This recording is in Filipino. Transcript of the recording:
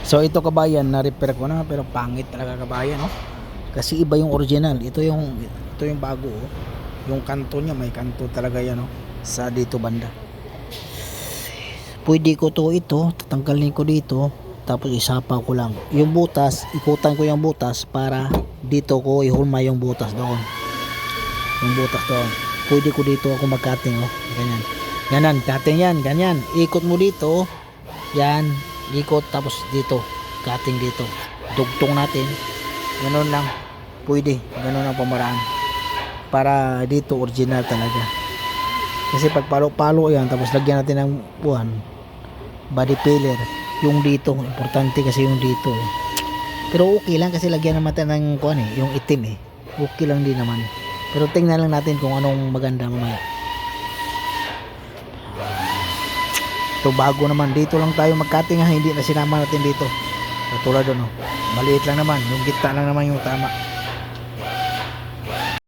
So ito kabayan, na-repair ko na pero pangit talaga kabayan, oh. Kasi iba yung original. Ito yung bago, oh. Yung kanto niya, may kanto talaga yan, oh. Sa dito banda. Pwede ko ito, tatanggalin ko dito, tapos isapa ko lang. Yung butas, ikutan ko yung butas para dito ko ihulma yung butas doon. Yung butas doon. Pwede ko dito ako mag-cutting, oh. Ganyan. Ganyan, cutting yan, ganyan. Ikot mo dito, yan, ikot tapos dito, cutting dito. Dugtong natin. Ganun lang. Pwede, ganun ang pamaraan. Para dito original talaga. Kasi pag palo-palo yan, tapos lagyan natin ng body filler. Yung dito, importante kasi yung dito, eh. Pero okay lang kasi lagyan naman natin ng yung itim, eh. Okay lang din naman. Pero tingnan lang natin kung anong maganda mamaya. Ito bago naman, dito lang tayo mag-cutting, ha, hindi na sinama natin dito. Katulad doon, oh. Maliit lang naman, yung gitna lang naman yung tama.